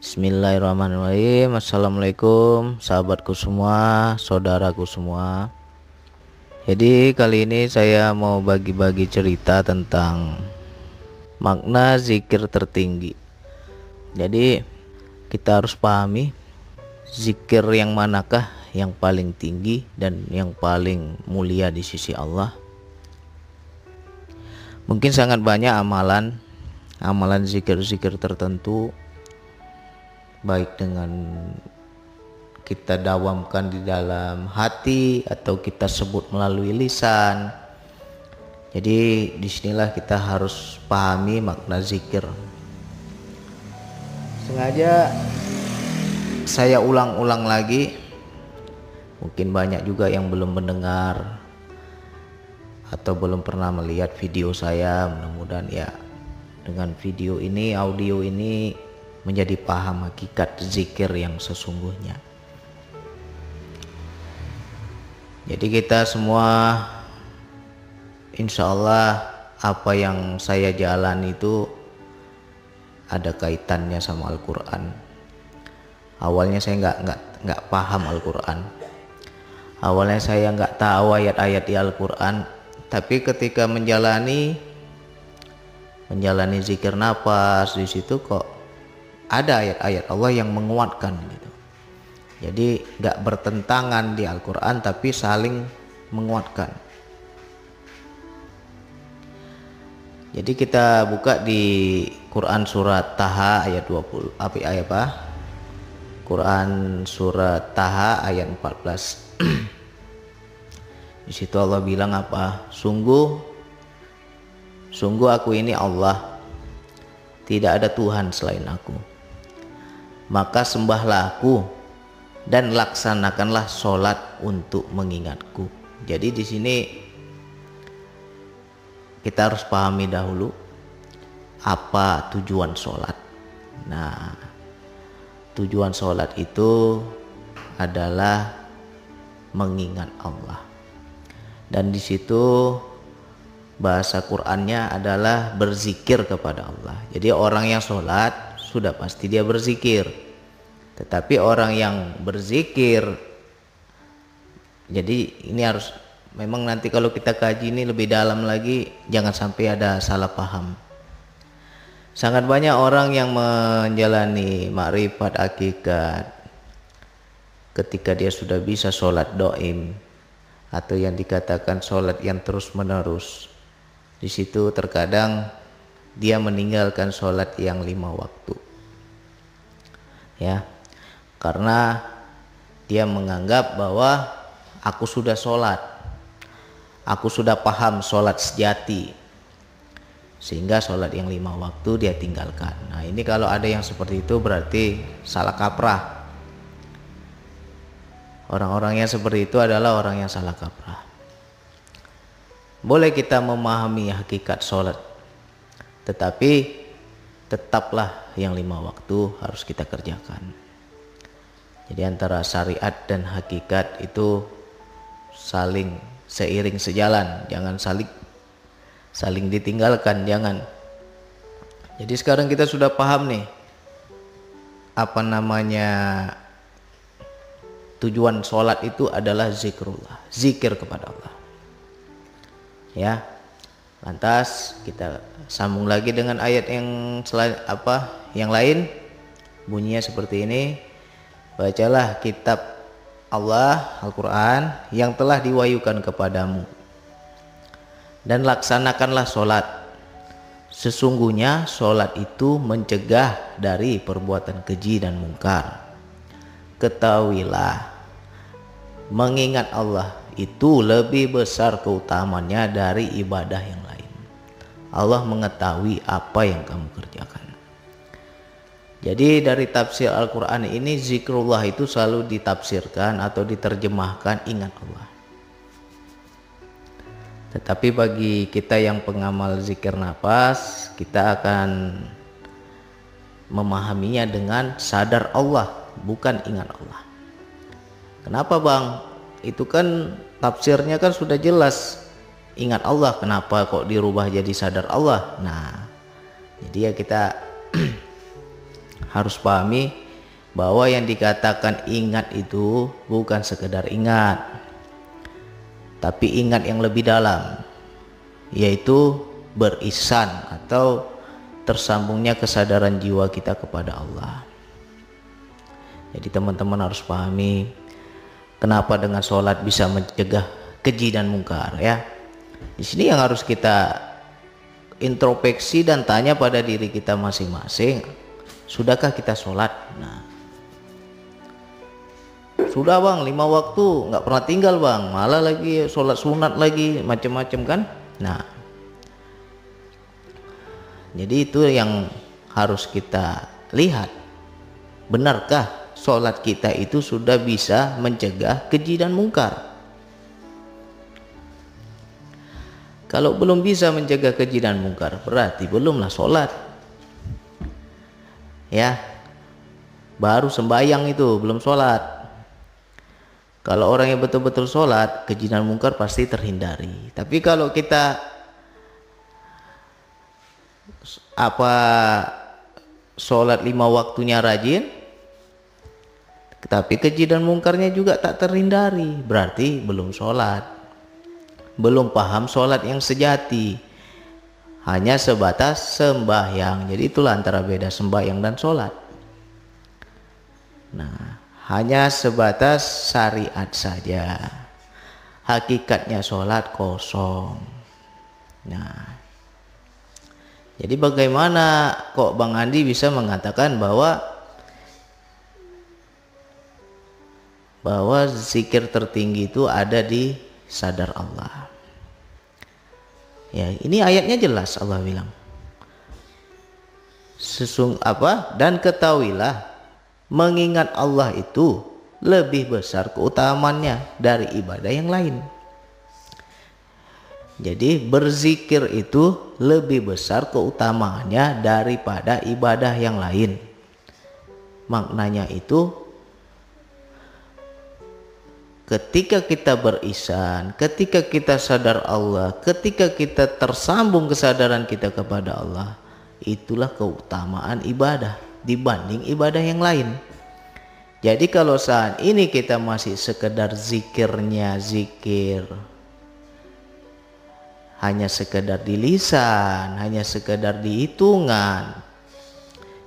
Bismillahirrahmanirrahim. Assalamualaikum sahabatku semua, saudaraku semua. Jadi kali ini saya mau bagi-bagi cerita tentang makna zikir tertinggi. Jadi kita harus pahami zikir yang manakah yang paling tinggi dan yang paling mulia di sisi Allah. Mungkin sangat banyak amalan zikir-zikir tertentu, baik dengan kita dawamkan di dalam hati atau kita sebut melalui lisan. Jadi disinilah kita harus pahami makna zikir. Sengaja saya ulang-ulang lagi, mungkin banyak juga yang belum mendengar atau belum pernah melihat video saya. Mudah-mudahan ya dengan video ini, audio ini menjadi paham hakikat zikir yang sesungguhnya. Jadi kita semua insya Allah apa yang saya jalan itu ada kaitannya sama Al-Quran. Awalnya saya nggak paham Al-Quran. Awalnya saya nggak tahu ayat-ayat di Al-Quran. Tapi ketika menjalani zikir nafas, di situ kok ada ayat-ayat Allah yang menguatkan gitu. Jadi nggak bertentangan di Al-Quran, tapi saling menguatkan. Jadi kita buka di Quran surat Taha ayat 20 apa? Quran surat Taha ayat 14. Di situ Allah bilang apa? Sungguh aku ini Allah, tidak ada Tuhan selain aku. Maka sembahlah aku dan laksanakanlah sholat untuk mengingatku. Jadi di sini kita harus pahami dahulu apa tujuan sholat. Nah, tujuan sholat itu adalah mengingat Allah. Dan di situ bahasa Qur'annya adalah berzikir kepada Allah. Jadi orang yang sholat sudah pasti dia berzikir. Tetapi orang yang berzikir, jadi ini harus memang nanti kalau kita kaji ini lebih dalam lagi, jangan sampai ada salah paham. Sangat banyak orang yang menjalani makrifat hakikat ketika dia sudah bisa sholat doim atau yang dikatakan sholat yang terus menerus. Di situ terkadang dia meninggalkan sholat yang 5 waktu, ya, karena dia menganggap bahwa aku sudah sholat, aku sudah paham sholat sejati, sehingga sholat yang 5 waktu dia tinggalkan. Nah ini kalau ada yang seperti itu berarti salah kaprah. Orang-orang yang seperti itu adalah orang yang salah kaprah. Boleh kita memahami hakikat sholat, tetapi tetaplah yang 5 waktu harus kita kerjakan. Jadi antara syariat dan hakikat itu saling seiring sejalan, jangan saling ditinggalkan, jangan. Jadi sekarang kita sudah paham nih apa namanya tujuan sholat itu adalah zikrullah, zikir kepada Allah. Ya, lantas kita sambung lagi dengan ayat yang lain, bunyinya seperti ini. Bacalah kitab Allah, Al-Quran, yang telah diwahyukan kepadamu, dan laksanakanlah sholat. Sesungguhnya sholat itu mencegah dari perbuatan keji dan mungkar. Ketahuilah, mengingat Allah itu lebih besar keutamaannya dari ibadah yang lain. Allah mengetahui apa yang kamu kerjakan. Jadi dari tafsir Al-Quran ini, zikrullah itu selalu ditafsirkan atau diterjemahkan ingat Allah. Tetapi bagi kita yang pengamal zikir nafas, kita akan memahaminya dengan sadar Allah, bukan ingat Allah. Kenapa bang? Itu kan tafsirnya kan sudah jelas ingat Allah, kenapa kok dirubah jadi sadar Allah? Nah, jadi ya kita harus pahami bahwa yang dikatakan ingat itu bukan sekedar ingat, tapi ingat yang lebih dalam, yaitu berisan atau tersambungnya kesadaran jiwa kita kepada Allah. Jadi teman-teman harus pahami kenapa dengan sholat bisa mencegah keji dan mungkar ya. Di sini yang harus kita introspeksi dan tanya pada diri kita masing-masing, sudahkah kita sholat? Nah, sudah bang, 5 waktu nggak pernah tinggal bang, malah lagi sholat sunat lagi, macam-macam kan. Nah, jadi itu yang harus kita lihat, benarkah sholat kita itu sudah bisa mencegah keji dan mungkar? Kalau belum bisa mencegah keji dan mungkar, berarti belumlah sholat ya. Baru sembahyang itu belum sholat. Kalau orang yang betul-betul sholat, keji dan mungkar pasti terhindari. Tapi kalau kita sholat 5 waktunya rajin, tapi keji dan mungkarnya juga tak terhindari, berarti belum sholat, belum paham sholat yang sejati, hanya sebatas sembahyang. Jadi itulah antara beda sembahyang dan sholat. Nah, hanya sebatas syariat saja, hakikatnya sholat kosong. Nah, jadi bagaimana kok Bang Andi bisa mengatakan bahwa zikir tertinggi itu ada di sadar Allah? Ya, ini ayatnya jelas, Allah bilang, dan ketahuilah mengingat Allah itu lebih besar keutamaannya dari ibadah yang lain. Jadi berzikir itu lebih besar keutamaannya daripada ibadah yang lain. Maknanya itu, ketika kita berisan, ketika kita sadar Allah, ketika kita tersambung kesadaran kita kepada Allah, itulah keutamaan ibadah dibanding ibadah yang lain. Jadi kalau saat ini kita masih sekedar zikirnya zikir, hanya sekedar di lisan, hanya sekedar di hitungan,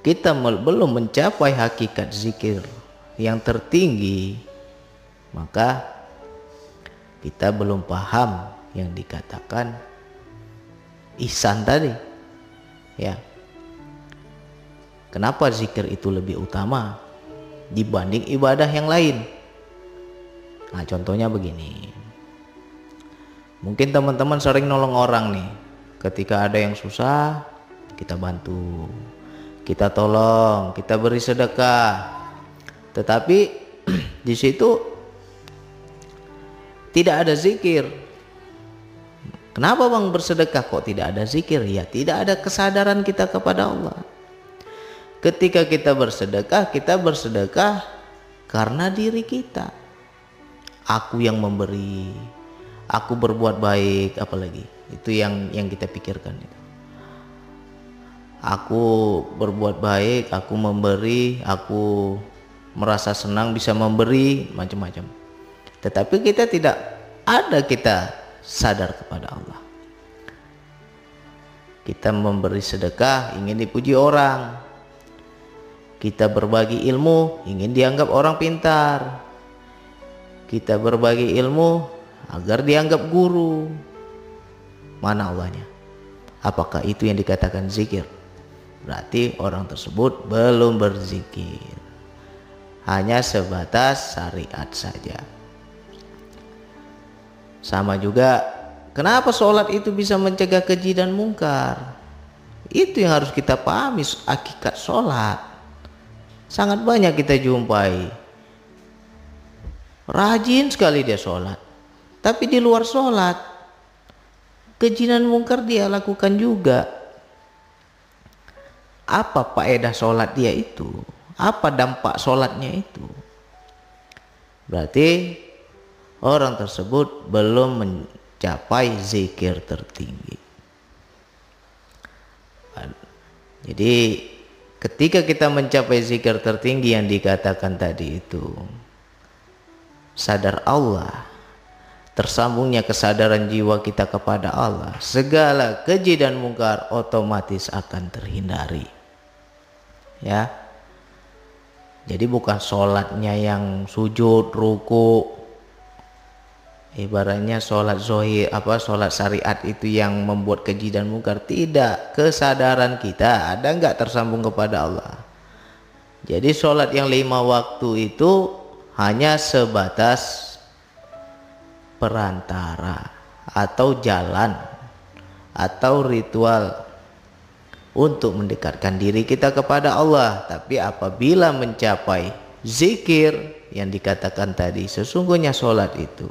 kita belum mencapai hakikat zikir yang tertinggi, maka kita belum paham yang dikatakan ihsan tadi ya. Kenapa zikir itu lebih utama dibanding ibadah yang lain? Nah, contohnya begini, mungkin teman-teman sering nolong orang nih, ketika ada yang susah kita bantu, kita tolong, kita beri sedekah, tetapi di situ tidak ada zikir. Kenapa bang bersedekah kok tidak ada zikir? Ya, tidak ada kesadaran kita kepada Allah. Ketika kita bersedekah karena diri kita. Aku yang memberi, aku berbuat baik, apalagi itu yang kita pikirkan itu. Aku berbuat baik, aku memberi, aku merasa senang bisa memberi, macam-macam. Tetapi kita sadar kepada Allah. Kita memberi sedekah ingin dipuji orang, kita berbagi ilmu ingin dianggap orang pintar, kita berbagi ilmu agar dianggap guru. Mana Allahnya? Apakah itu yang dikatakan zikir? Berarti orang tersebut belum berzikir, hanya sebatas syariat saja. Sama juga, kenapa sholat itu bisa mencegah keji dan mungkar? Itu yang harus kita pahami, hakikat sholat. Sangat banyak kita jumpai, rajin sekali dia sholat, tapi di luar sholat keji dan mungkar dia lakukan juga. Apa faedah sholat dia itu? Apa dampak sholatnya itu? Berarti orang tersebut belum mencapai zikir tertinggi. Jadi ketika kita mencapai zikir tertinggi yang dikatakan tadi itu, sadar Allah, tersambungnya kesadaran jiwa kita kepada Allah, segala keji dan mungkar otomatis akan terhindari. Ya, jadi bukan sholatnya yang sujud, ruku, ibaratnya sholat zohir, sholat syariat itu yang membuat keji dan mungkar. Tidak, kesadaran kita ada nggak tersambung kepada Allah. Jadi sholat yang 5 waktu itu hanya sebatas perantara atau jalan atau ritual untuk mendekatkan diri kita kepada Allah. Tapi apabila mencapai zikir yang dikatakan tadi, sesungguhnya sholat itu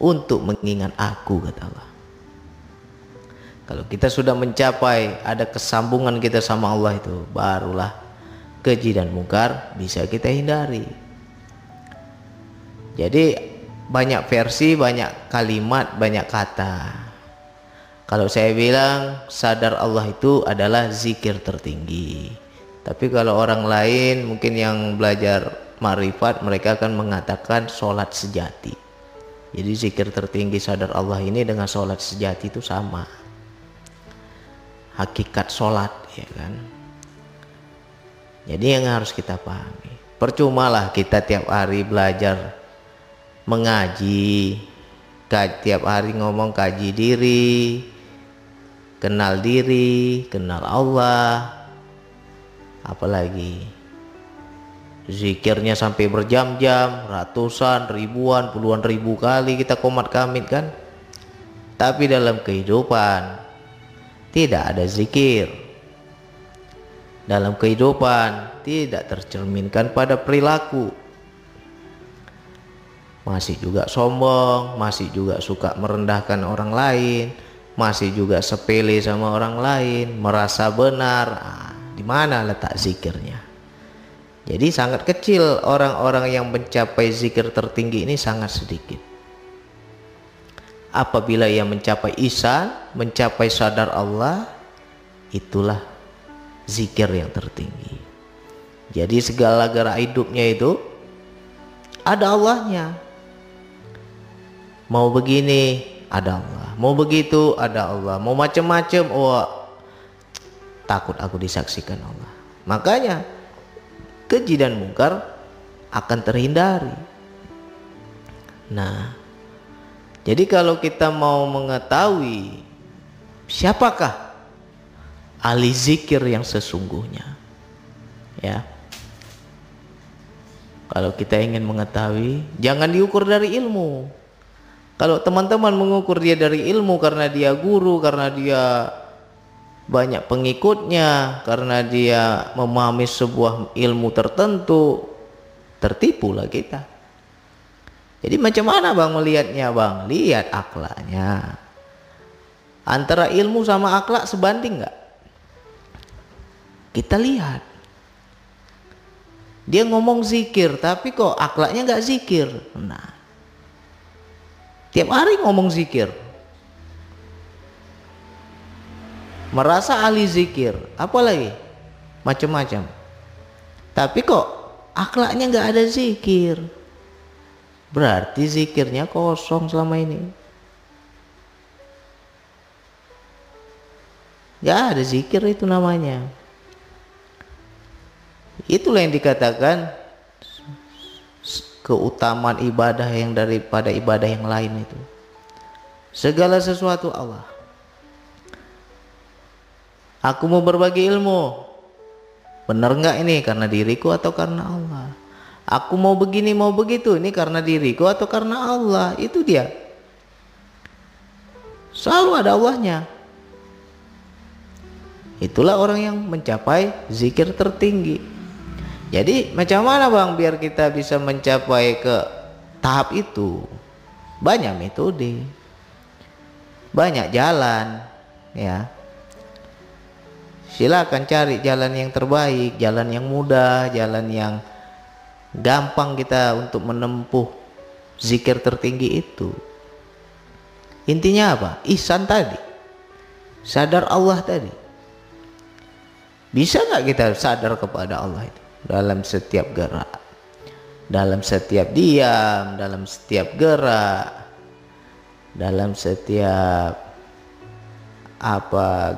untuk mengingat aku, kata Allah. Kalau kita sudah mencapai ada kesambungan kita sama Allah itu, barulah keji dan mungkar bisa kita hindari. Jadi banyak versi, banyak kalimat, banyak kata. Kalau saya bilang sadar Allah itu adalah zikir tertinggi. Tapi kalau orang lain mungkin yang belajar ma'rifat, mereka akan mengatakan sholat sejati. Jadi zikir tertinggi sadar Allah ini dengan sholat sejati itu sama. Hakikat sholat, ya kan. Jadi yang harus kita pahami, percumalah kita tiap hari belajar mengaji, tiap hari ngomong kaji diri, kenal diri, kenal Allah, apalagi zikirnya sampai berjam-jam, ratusan, ribuan, puluhan ribu kali kita komat kamit kan. Tapi dalam kehidupan tidak ada zikir. Dalam kehidupan tidak tercerminkan pada perilaku. Masih juga sombong, masih juga suka merendahkan orang lain, masih juga sepele sama orang lain, merasa benar. Di mana letak zikirnya? Jadi sangat kecil orang-orang yang mencapai zikir tertinggi ini, sangat sedikit. Apabila ia mencapai ihsan, mencapai sadar Allah, itulah zikir yang tertinggi. Jadi segala gerak hidupnya itu ada Allahnya. Mau begini ada Allah, mau begitu ada Allah, mau macam-macam, takut aku disaksikan Allah. Makanya keji dan mungkar akan terhindari. Nah, jadi kalau kita mau mengetahui siapakah ahli zikir yang sesungguhnya, ya, kalau kita ingin mengetahui, jangan diukur dari ilmu. Kalau teman-teman mengukur dia dari ilmu karena dia guru, karena dia banyak pengikutnya, karena dia memahami sebuah ilmu tertentu, tertipulah kita. Jadi macam mana bang melihatnya bang? Lihat akhlaknya. Antara ilmu sama akhlak sebanding nggak? Kita lihat. Dia ngomong zikir, tapi kok akhlaknya nggak zikir. Nah, tiap hari ngomong zikir, merasa ahli zikir, apalagi macam-macam, tapi kok akhlaknya nggak ada zikir, berarti zikirnya kosong selama ini. Nggak ada zikir itu namanya. Itulah yang dikatakan keutamaan ibadah yang daripada ibadah yang lain itu. Segala sesuatu Allah. Aku mau berbagi ilmu, benar nggak ini karena diriku atau karena Allah? Aku mau begini mau begitu, ini karena diriku atau karena Allah? Itu dia. Selalu ada Allahnya. Itulah orang yang mencapai zikir tertinggi. Jadi macam mana bang biar kita bisa mencapai ke tahap itu? Banyak metode, banyak jalan, ya. Silakan cari jalan yang terbaik, jalan yang mudah, jalan yang gampang kita untuk menempuh zikir tertinggi itu. Intinya apa? Ihsan tadi, sadar Allah tadi. Bisa nggak kita sadar kepada Allah itu dalam setiap gerak, dalam setiap diam, dalam setiap gerak, dalam setiap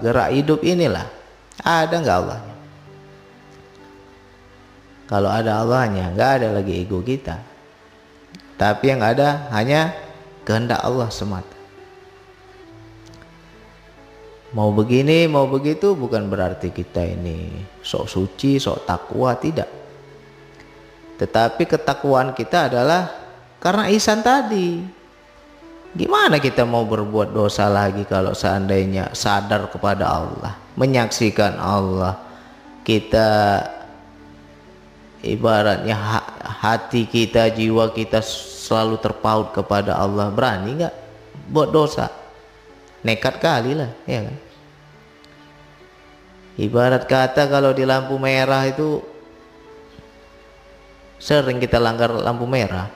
gerak hidup inilah, ada nggak Allahnya? Kalau ada Allahnya, nggak ada lagi ego kita, tapi yang ada hanya kehendak Allah semata. Mau begini, mau begitu, bukan berarti kita ini sok suci, sok takwa, tidak. Tetapi ketakwaan kita adalah karena ihsan tadi. Gimana kita mau berbuat dosa lagi kalau seandainya sadar kepada Allah, menyaksikan Allah, kita ibaratnya hati kita, jiwa kita selalu terpaut kepada Allah, berani nggak buat dosa? Nekat kali lah, ya kan? Ibarat kata kalau di lampu merah itu sering kita langgar lampu merah.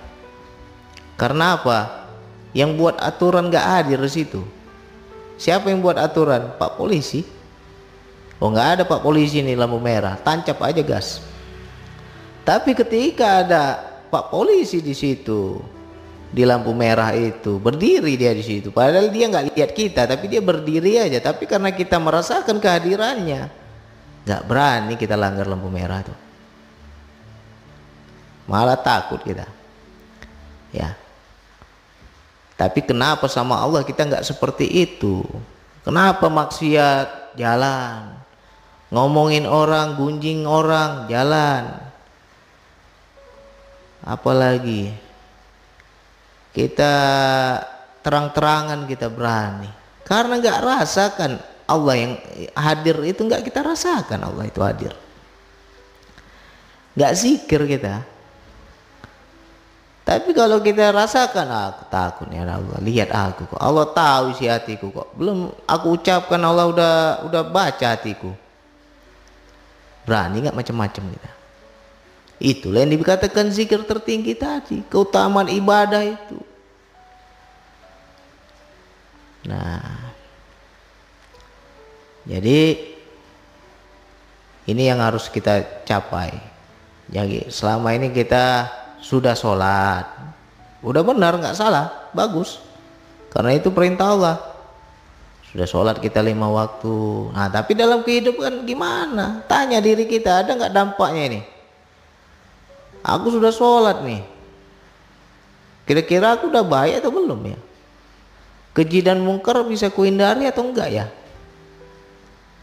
Karena apa? Yang buat aturan nggak hadir di situ. Siapa yang buat aturan? Pak polisi. Oh, nggak ada Pak polisi nih lampu merah, tancap aja gas. Tapi ketika ada Pak polisi di situ, di lampu merah itu berdiri dia di situ, padahal dia nggak lihat kita, tapi dia berdiri aja. Tapi karena kita merasakan kehadirannya, nggak berani kita langgar lampu merah tuh, malah takut kita, ya. Tapi kenapa sama Allah kita nggak seperti itu? Kenapa maksiat jalan, ngomongin orang, gunjing orang jalan, apalagi kita terang-terangan kita berani? Karena nggak rasakan Allah yang hadir itu, nggak kita rasakan Allah itu hadir. Nggak zikir kita. Tapi kalau kita rasakan, aku takut ya Allah, lihat aku kok, Allah tahu isi hatiku kok, belum aku ucapkan Allah udah baca hatiku. Berani nggak macam-macam kita? Itulah yang dikatakan zikir tertinggi tadi, keutamaan ibadah itu. Nah, jadi ini yang harus kita capai. Jadi selama ini kita sudah sholat, udah benar, nggak salah, bagus, karena itu perintah Allah. Sudah sholat kita 5 waktu. Nah, tapi dalam kehidupan gimana? Tanya diri kita, ada nggak dampaknya ini? Aku sudah sholat nih, kira-kira aku udah baik atau belum ya? Keji dan mungkar bisa kuhindari atau enggak ya?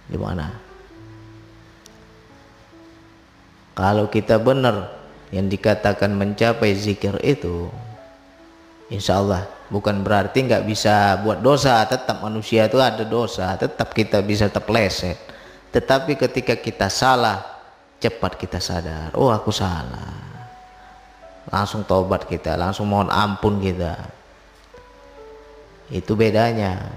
Gimana? Kalau kita benar yang dikatakan mencapai zikir itu, insya Allah bukan berarti nggak bisa buat dosa. Tetap manusia itu ada dosa, tetap kita bisa terpeleset. Tetapi ketika kita salah, cepat kita sadar, oh aku salah, langsung taubat kita, langsung mohon ampun kita. Itu bedanya.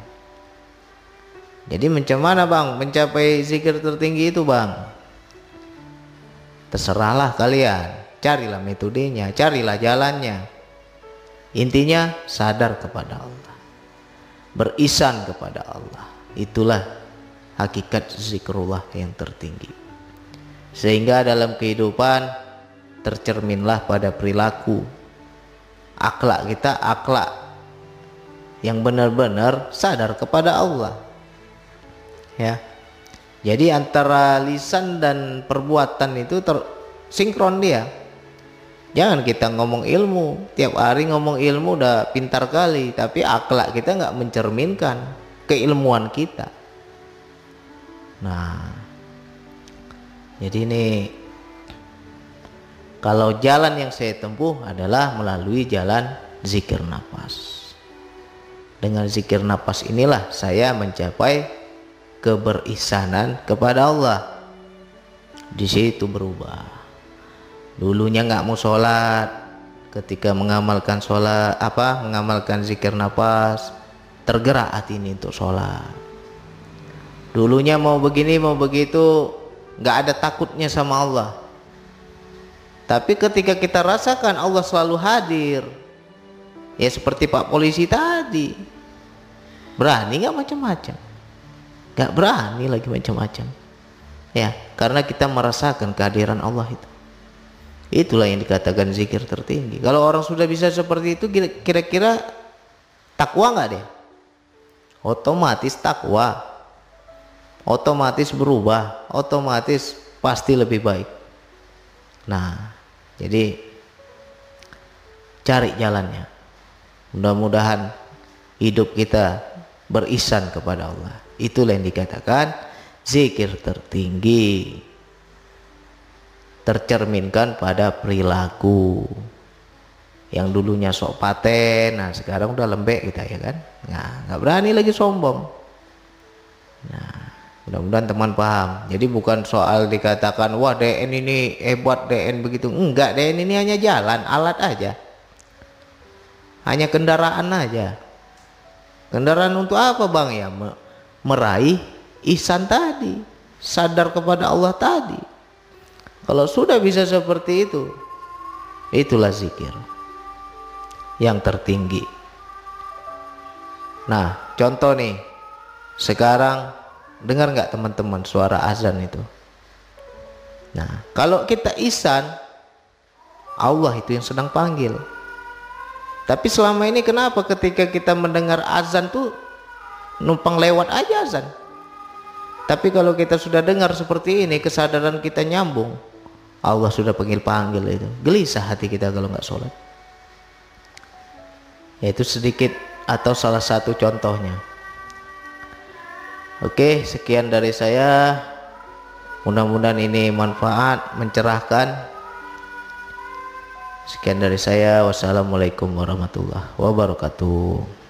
Jadi macam mana bang mencapai zikir tertinggi itu bang? Terserahlah kalian, carilah metodenya, carilah jalannya. Intinya sadar kepada Allah, berisan kepada Allah. Itulah hakikat zikrullah yang tertinggi. Sehingga dalam kehidupan tercerminlah pada perilaku, akhlak kita, akhlak yang benar-benar sadar kepada Allah, ya. Jadi antara lisan dan perbuatan itu tersinkron dia. Jangan kita ngomong ilmu, tiap hari ngomong ilmu udah pintar kali, tapi akhlak kita nggak mencerminkan keilmuan kita. Nah, jadi ini kalau jalan yang saya tempuh adalah melalui jalan zikir nafas. Dengan zikir nafas inilah saya mencapai keberisanan kepada Allah. Di situ berubah. Dulunya nggak mau sholat, ketika mengamalkan sholat, mengamalkan zikir nafas, tergerak hati ini untuk sholat. Dulunya mau begini mau begitu, nggak ada takutnya sama Allah. Tapi ketika kita rasakan Allah selalu hadir, ya seperti Pak polisi tadi, berani nggak macam-macam? Gak berani lagi macam-macam. Ya, karena kita merasakan kehadiran Allah itu. Itulah yang dikatakan zikir tertinggi. Kalau orang sudah bisa seperti itu, kira-kira takwa nggak dia? Otomatis takwa, otomatis berubah, otomatis pasti lebih baik. Nah, jadi cari jalannya. Mudah-mudahan hidup kita berisan kepada Allah. Itulah yang dikatakan zikir tertinggi. Tercerminkan pada perilaku. Yang dulunya sok paten, nah sekarang udah lembek kita, ya kan? Nah, nggak berani lagi sombong. Nah, mudah-mudahan teman paham. Jadi bukan soal dikatakan wah DN ini hebat, DN begitu. Enggak, DN ini hanya jalan, alat aja. Hanya kendaraan aja. Kendaraan untuk apa bang? Ya meraih ihsan tadi, sadar kepada Allah tadi. Kalau sudah bisa seperti itu, itulah zikir yang tertinggi. Nah, contoh nih, sekarang dengar nggak teman-teman suara azan itu? Nah, kalau kita ihsan, Allah itu yang sedang panggil. Tapi selama ini kenapa ketika kita mendengar azan tuh numpang lewat aja azan? Tapi kalau kita sudah dengar seperti ini, kesadaran kita nyambung, Allah sudah panggil-panggil itu. Gelisah hati kita kalau nggak sholat. Yaitu sedikit atau salah satu contohnya. Oke, sekian dari saya. Mudah-mudahan ini manfaat, mencerahkan. Sekian dari saya. Wassalamualaikum warahmatullahi wabarakatuh.